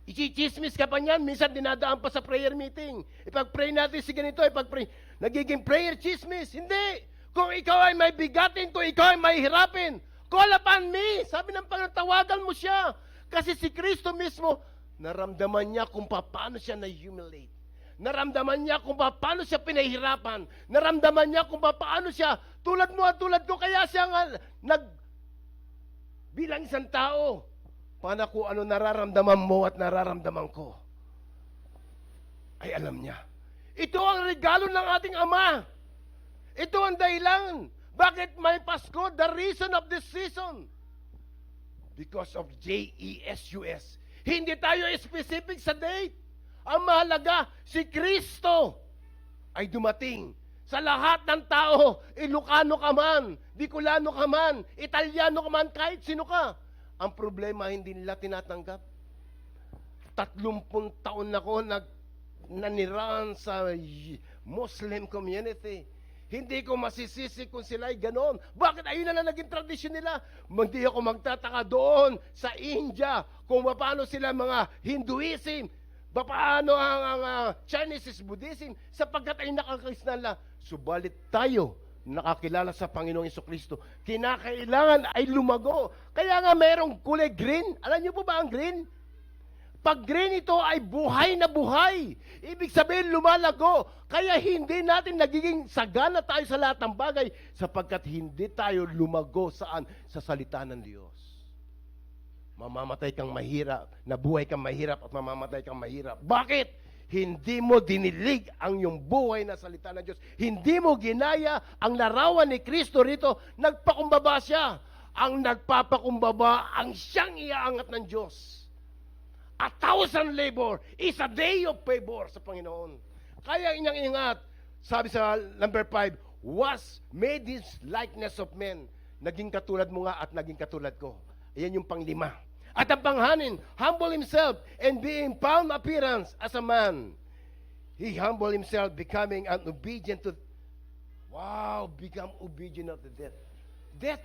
Ichichismis ka pa niyan. Minsan dinadaan pa sa prayer meeting. Ipag-pray natin si ganito, ipag-pray. Nagiging prayer chismis. Hindi. Kung ikaw ay may bigatin, kung ikaw ay may hirapin, call upon me. Sabi ng Panginoon, tawagan mo siya. Kasi si Kristo mismo, naramdaman niya kung paano siya na-humiliate. Naramdaman niya kung paano siya pinahirapan. Naramdaman niya kung paano siya, tulad mo at tulad ko, kaya siya nga, bilang isang tao, paano kung ano nararamdaman mo at nararamdaman ko, ay alam niya. Ito ang regalo ng ating Ama. Ito ang dahilan. Bakit may Pasko? The reason of this season. Because of JESUS. Hindi tayo specific sa date. Ang mahalaga, si Kristo ay dumating sa lahat ng tao. Ilocano ka man, Bicolano ka man, Italiano ka man, kahit sino ka. Ang problema, hindi nila tinatanggap. 30 taon na ako nanirahan sa Muslim community. Hindi ko masisisi kung sila ay ganon. Bakit ayun na lang naging tradisyon nila? Hindi ako magtataka doon sa India kung paano sila mga Hinduism, paano ang Chinese Buddhism, sapagkat ay nakakrisnan lang. Subalit tayo, nakakilala sa Panginoong Jesucristo, kinakailangan ay lumago. Kaya nga mayroong kulay green. Alam niyo po ba ang green? Pag green ito ay buhay na buhay. Ibig sabihin lumalago. Kaya hindi natin nagiging sagana tayo sa lahat ng bagay sapagkat hindi tayo lumago saan? Sa salita ng Diyos. Mamamatay kang mahirap, nabuhay kang mahirap at mamamatay kang mahirap. Bakit? Hindi mo dinilig ang iyong buhay na salita ng Diyos. Hindi mo ginaya ang larawan ni Kristo rito. Nagpakumbaba siya. Ang nagpapakumbaba ang siyang iaangat ng Diyos. 1,000 labor is a day of favor sa Panginoon. Kaya ingat, sabi sa number 5, was made his likeness of men. Naging katulad mo nga at naging katulad ko. Ayan yung pang-5. At ang panghanin, humble himself and being found appearance as a man. He humbled himself, becoming an obedient to, become obedient of the death. Death.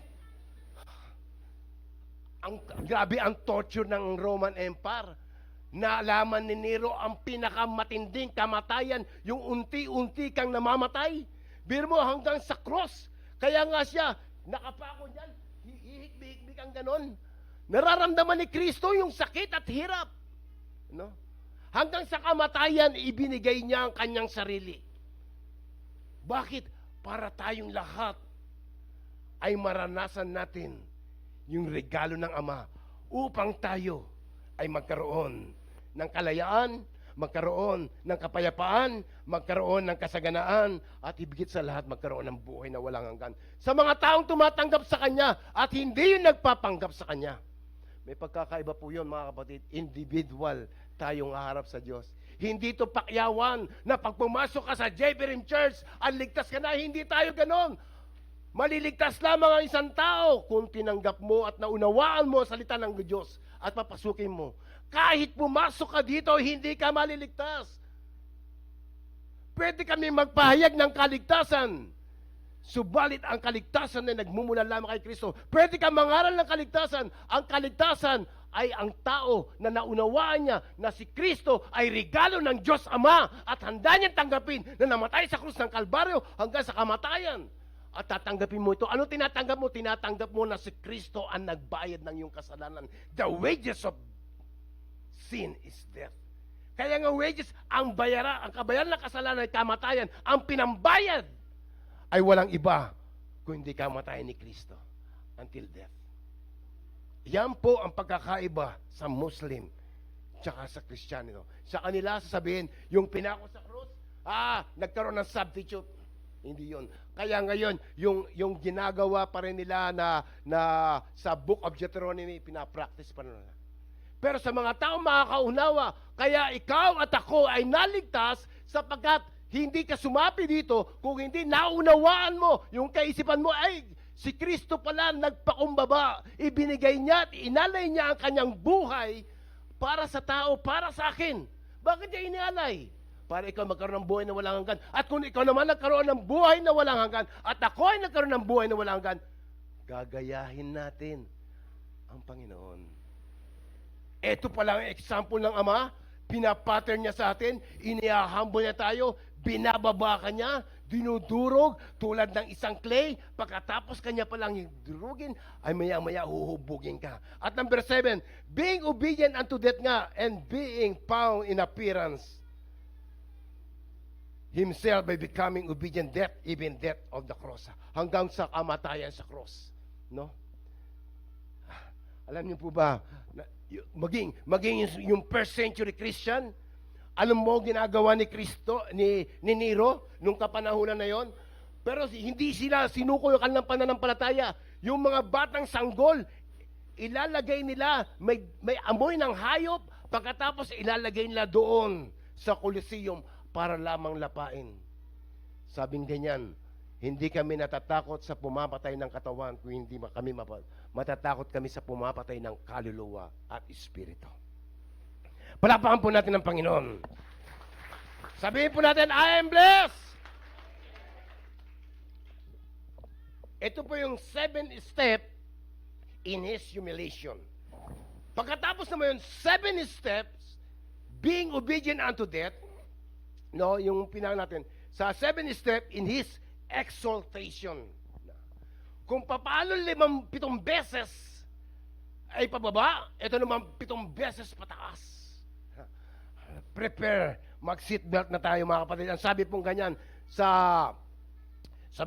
Grabe ang torture ng Roman Empire. Naalaman ni Nero ang pinakamatinding kamatayan, yung unti-unti kang namamatay. Biro mo hanggang sa cross. Kaya nga siya, nakapako dyan, hihikbi-hikbi kang ganon. Nararamdaman ni Kristo yung sakit at hirap. No? Hanggang sa kamatayan, ibinigay niya ang kanyang sarili. Bakit? Para tayong lahat ay maranasan natin yung regalo ng Ama upang tayo ay magkaroon ng kalayaan, magkaroon ng kapayapaan, magkaroon ng kasaganaan, at higit sa lahat, magkaroon ng buhay na walang hanggan. Sa mga taong tumatanggap sa Kanya at hindi yung nagpapanggap sa Kanya. May pagkakaiba po yun, mga kapatid. Individual tayong haharap sa Diyos. Hindi ito pakyawan na pag pumasok ka sa JBRM Church, ligtas ka na. Hindi tayo ganon. Maliligtas lamang ang isang tao kung tinanggap mo at naunawaan mo ang salita ng Diyos at papasukin mo. Kahit pumasok ka dito, hindi ka maliligtas. Pwede kami magpahayag ng kaligtasan. Subalit ang kaligtasan na nagmumula lamang kay Kristo. Pwede kang mangaral ng kaligtasan. Ang kaligtasan ay ang tao na naunawaan niya na si Kristo ay regalo ng Diyos Ama at handa niyang tanggapin na namatay sa krus ng Kalbaryo hanggang sa kamatayan. At tatanggapin mo ito. Ano tinatanggap mo? Tinatanggap mo na si Kristo ang nagbayad ng iyong kasalanan. The wages of sin is death. Kaya nga wages, ang kabayaran ng kasalanan ay kamatayan. Ang pinambayad ay walang iba kung hindi kamatayan ni Kristo until death. Yan po ang pagkakaiba sa Muslim tsaka sa Kristiyano. Sa kanila sasabihin, yung pinako sa krus, nagkaroon ng substitute. Hindi yun. Kaya ngayon, yung ginagawa pa rin nila na sa Book of Deuteronomy, pinapractice pa nila. Pero sa mga taong makakaunawa, kaya ikaw at ako ay naligtas sapagkat hindi ka sumapi dito kung hindi naunawaan mo, yung kaisipan mo ay si Kristo pala nagpakumbaba. Ibinigay niya at inalay niya ang kanyang buhay para sa tao, para sa akin. Bakit niya inalay? Para ikaw magkaroon ng buhay na walang hanggan. At kung ikaw naman nagkaroon ng buhay na walang hanggan, at ako ay nagkaroon ng buhay na walang hanggan, gagayahin natin ang Panginoon. Ito pala ang example ng Ama. Pinapattern niya sa atin, iniahumble niya tayo, binababa ka niya, dinudurog tulad ng isang clay, pagkatapos kanya palang durugin, ay maya-maya huhubugin ka. At number 7, being obedient unto death nga, and being found in appearance, himself by becoming obedient death, even death of the cross. Hanggang sa kamatayan sa cross. No? Alam niyo po ba, maging yung first century Christian, alam mo ginagawa ni Kristo, ni Nero, nung kapanahunan na yon? Pero hindi sila sinuko yung kanilang pananampalataya. Yung mga batang sanggol, ilalagay nila, may amoy ng hayop, pagkatapos ilalagay nila doon sa Colosseum para lamang lapain. Sabing ganyan, hindi kami natatakot sa pumapatay ng katawan kung hindi kami matatakot kami sa pumapatay ng kaluluwa at espiritu. Palapakan po natin ang Panginoon. Sabihin po natin, I am blessed! Ito po yung 7 step in His humiliation. Pagkatapos naman yung 7 steps, being obedient unto death, no, yung pinang natin, sa 7 step in His exaltation. Kung papaano 7 beses ay pababa, ito naman 7 beses pataas. Prepare, mag-seatbelt na tayo mga kapatid. Ang sabi pong ganyan sa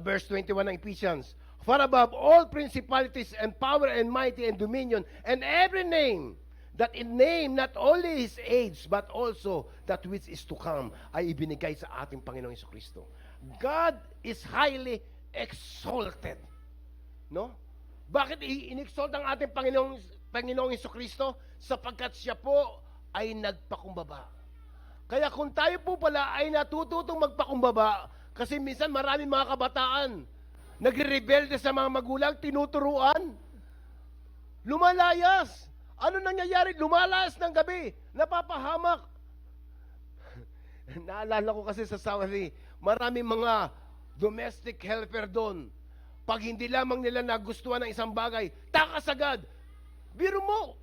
verse 21 ng Ephesians, far above all principalities and power and mighty and dominion and every name, that in name not only His age but also that which is to come ay ibinigay sa ating Panginoong Jesucristo. God is highly exalted. No? Bakit in-exalt ang ating Panginoong Jesucristo? Sapagkat siya po ay nagpakumbaba. Kaya kung tayo po pala ay natututong magpakumbaba, kasi minsan maraming mga kabataan nagre-rebelde sa mga magulang, tinuturuan, lumalayas. Ano nangyayari? Lumalayas ng gabi, napapahamak. Naalala ko kasi sa Saudi, maraming mga domestic helper doon. Pag hindi lamang nila nagustuhan ng isang bagay, takas agad. Biro mo,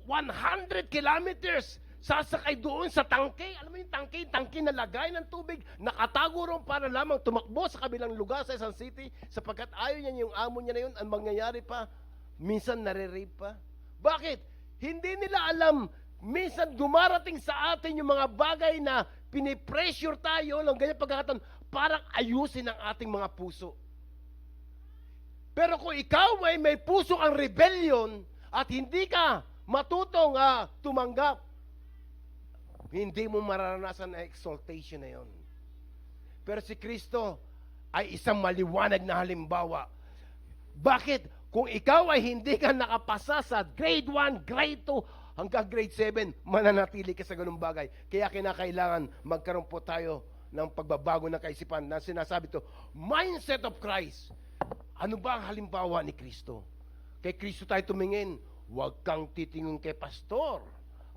100 kilometers sasakay doon sa tangke. Alam mo yung tangke? Tangke na lagay ng tubig. Nakatago ron para lamang tumakbo sa kabilang lugar sa isang city sapagkat ayaw niya yung amo niya na yun. Ang mangyayari pa, minsan nare-rape pa. Bakit? Hindi nila alam. Minsan dumarating sa atin yung mga bagay na pinipressure tayo ng ganyan pagkakataon parang ayusin ang ating mga puso. Pero kung ikaw ay may puso ang rebellion at hindi ka matutong tumanggap, hindi mo mararanasan ang exaltation na yon. Pero si Kristo ay isang maliwanag na halimbawa. Bakit? Kung ikaw ay hindi ka nakapasa sa grade 1, grade 2, hanggang grade 7, mananatili ka sa ganung bagay. Kaya kinakailangan magkaroon po tayo ng pagbabago ng kaisipan na sinasabi to, mindset of Christ. Ano ba ang halimbawa ni Kristo? Kay Kristo tayo tumingin, huwag kang titingin kay pastor.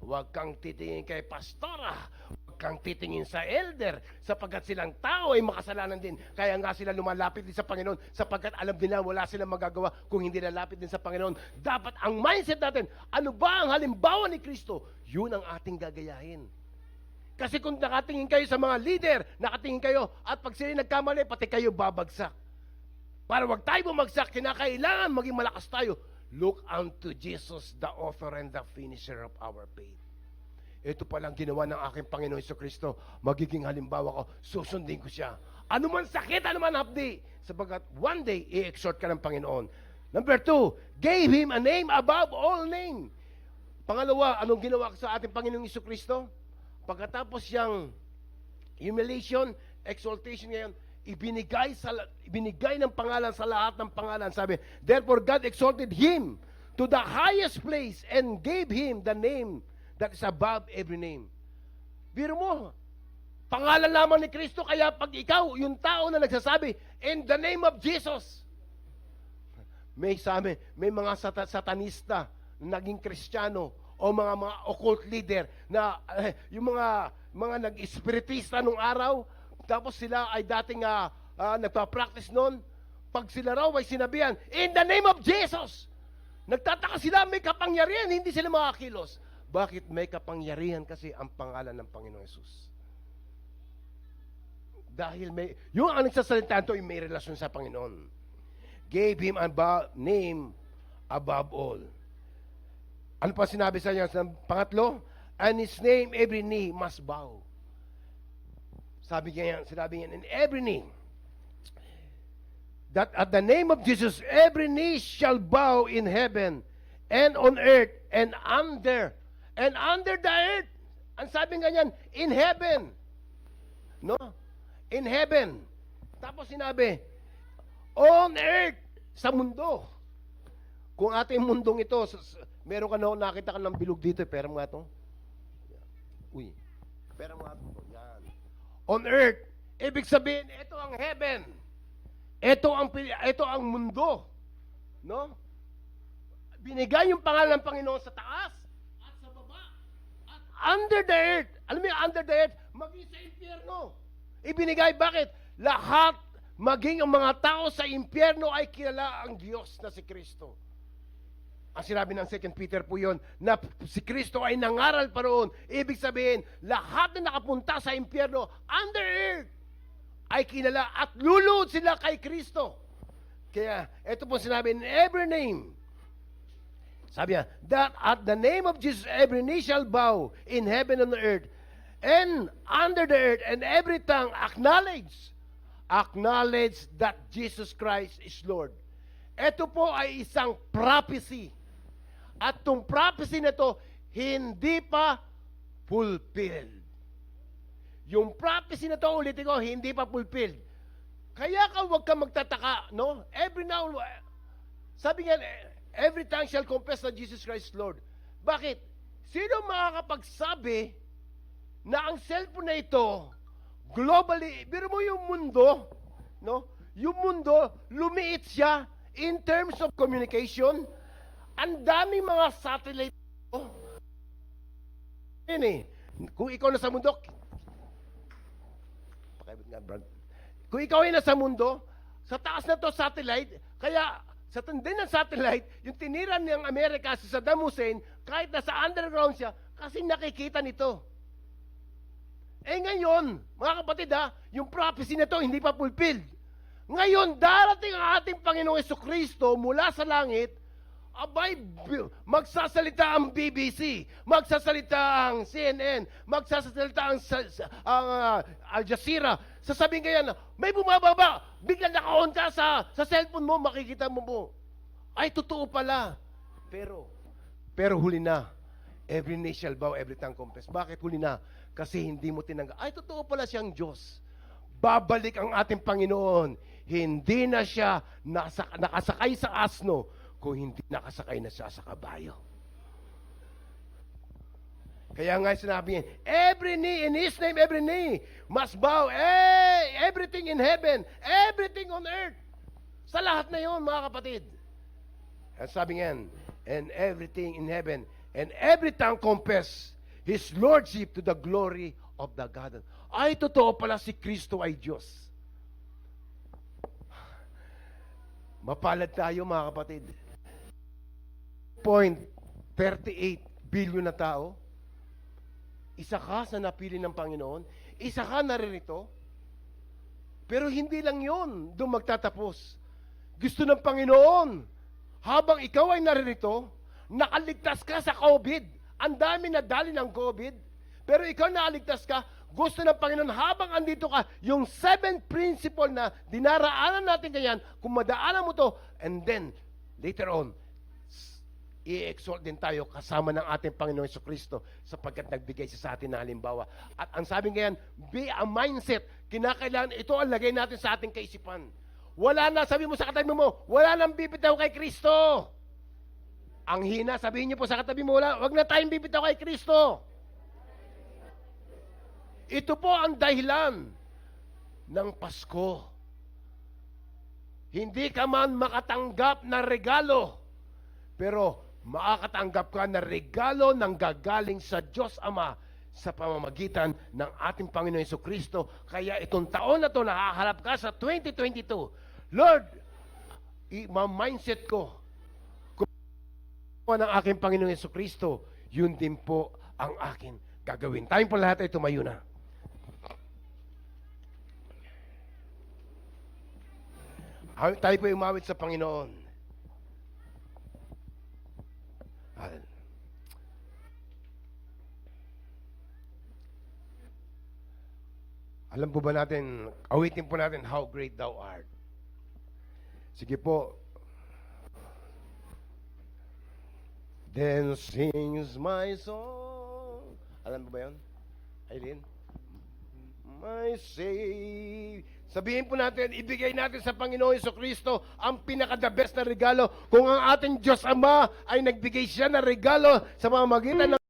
Huwag kang titingin kay pastora. Huwag kang titingin sa elder. Sapagkat silang tao ay makasalanan din. Kaya nga sila lumalapit din sa Panginoon. Sapagkat alam nila wala silang magagawa kung hindi lalapit din sa Panginoon. Dapat ang mindset natin, ano ba ang halimbawa ni Kristo? Yun ang ating gagayahin. Kasi kung nakatingin kayo sa mga leader, nakatingin kayo, at pag sila nagkamali, pati kayo babagsak. Para wag tayo bumagsak, kinakailangan maging malakas tayo. Look unto Jesus, the author and the finisher of our faith. Ito palang ginawa ng aking Panginoon Jesucristo. Magiging halimbawa ko, susundin ko siya. Ano man sakit, ano man hapdi. Sabagat one day, i-exhort ka ng Panginoon. Number 2, gave Him a name above all name. Pangalawa, anong ginawa sa ating Panginoong Jesucristo? Pagkatapos siyang humiliation, exaltation ngayon, ibinigay ng pangalan sa lahat ng pangalan. Sabi, therefore God exalted Him to the highest place and gave Him the name that is above every name. Biro mo, pangalan lamang ni Kristo, kaya pag ikaw, yung tao na nagsasabi, in the name of Jesus, may mga satanista na naging Kristiyano o mga occult leader na yung mga nag-espiritista nung araw. Tapos sila ay dating nagpa-practice noon. Pag sila raw ay sinabihan, in the name of Jesus, nagtataka sila, may kapangyarihan, hindi sila makakilos. Bakit? May kapangyarihan kasi ang pangalan ng Panginoon Jesus. Dahil yung ang nagsasalita ito ay may relasyon sa Panginoon. Gave Him a name above all. Ano pa sinabi sa niya? Pangatlo, and His name every knee must bow. Sinabi niya, in every knee, that at the name of Jesus, every knee shall bow in heaven, and on earth, and under the earth. Ang sabi nga niyan, in heaven. No? In heaven. Tapos sinabi, on earth, sa mundo. Kung ating mundong ito, meron ka na, nakita ka ng bilog dito, pera mo nga ito. Uy, pera mo nga ito. Yan. On earth, ibig sabihin, ito ang heaven. Ito ang mundo. No? Binigay yung pangalan ng Panginoon sa taas at sa baba at under the earth. Alam mo yung under the earth? Maging sa impyerno. Ibinigay, bakit? Lahat, maging ang mga tao sa impyerno ay kilala ang Diyos na si Kristo. Ang sinabi ng 2 Peter po yun, na si Kristo ay nangaral pa roon. Ibig sabihin, lahat na nakapunta sa impyerno, under earth, ay kinala at luluhod sila kay Kristo. Kaya, ito po sinabi, in every name, sabi niya, that at the name of Jesus, every knee shall bow in heaven and on earth, and under the earth, and every tongue acknowledge that Jesus Christ is Lord. Ito po ay isang prophecy. At itong prophecy na ito, hindi pa fulfilled. Yung prophecy na ito, ulitin ko, hindi pa fulfilled. Kaya huwag ka magtataka, no? Every now, sabi nga, every tongue shall confess that Jesus Christ is Lord. Bakit? Sino makakapagsabi na ang cellphone na ito, globally, biro mo yung mundo, no? Yung mundo, lumiit siya in terms of communication. Ang daming mga satellite. Yan eh. Kung ikaw nasa mundo, kung ikaw ay nasa mundo, sa taas na to satellite, kaya sa tindi ng satellite, yung tiniran ng Amerika sa Saddam Hussein, kahit nasa underground siya, kasi nakikita nito. Eh ngayon, mga kapatid yung prophecy na to hindi pa fulfilled. Ngayon, darating ang ating Panginoong Jesucristo mula sa langit, abay, magsasalita ang BBC, magsasalita ang CNN, magsasalita ang Al Jazeera. Sasabihin kaya na, may bumababa, biglang naka-on ka sa cellphone mo, makikita mo. Ay, totoo pala. Pero huli na. Every knee shall bow, every tongue confess. Bakit huli na? Kasi hindi mo tinanggap. Ay, totoo pala siyang Diyos. Babalik ang ating Panginoon. Hindi na siya nakasakay sa asno kung hindi nakasakay na siya sa kabayo. Kaya nga sinabi niya, every knee, in His name, every knee must bow, everything in heaven, everything on earth. Sa lahat na yon, mga kapatid. At sabi nga, and everything in heaven, and every tongue confess His Lordship to the glory of the God. Ay, totoo pala si Kristo ay Diyos. Mapalad tayo, mga kapatid. 0.38 billion na tao, isa ka sa napili ng Panginoon, isa ka naririto, pero hindi lang yon doon magtatapos. Gusto ng Panginoon, habang ikaw ay naririto, nakaligtas ka sa COVID. Ang dami na dali ng COVID, pero ikaw nakaligtas ka, gusto ng Panginoon, habang andito ka, yung 7 principle na dinaraanan natin ganyan, kung madaanan mo to, and then, later on, i-exalt din tayo kasama ng ating Panginoon Jesucristo sapagkat nagbigay siya sa atin ng halimbawa. At ang sabi ngayon, be a mindset. Kinakailangan, ito ang lagay natin sa ating kaisipan. Wala na, sabi mo sa katabi mo, wala nang bibitaw kay Kristo. Ang hina, sabihin niyo po sa katabi mo, wag na tayong bibitaw kay Kristo. Ito po ang dahilan ng Pasko. Hindi ka man makatanggap na regalo, pero makakatanggap ka na regalo ng gagaling sa Diyos Ama sa pamamagitan ng ating Panginoon Jesucristo. Kaya itong taon na ito, nakaharap ka sa 2022. Lord, ma-mindset ko kung ng aking Panginoon Jesucristo, yun din po ang akin gagawin. Tayong po lahat ay tumayo na. Tayo po umawit sa Panginoon. Alam po ba natin, awitin po natin, how great thou art. Sige po. Then sings my song. Alam po ba yun? Aileen? My Savior. Sabihin po natin, ibigay natin sa Panginoon Jesucristo ang pinaka-the best na regalo. Kung ang ating Diyos Ama ay nagbigay siya na regalo sa pamamagitan ng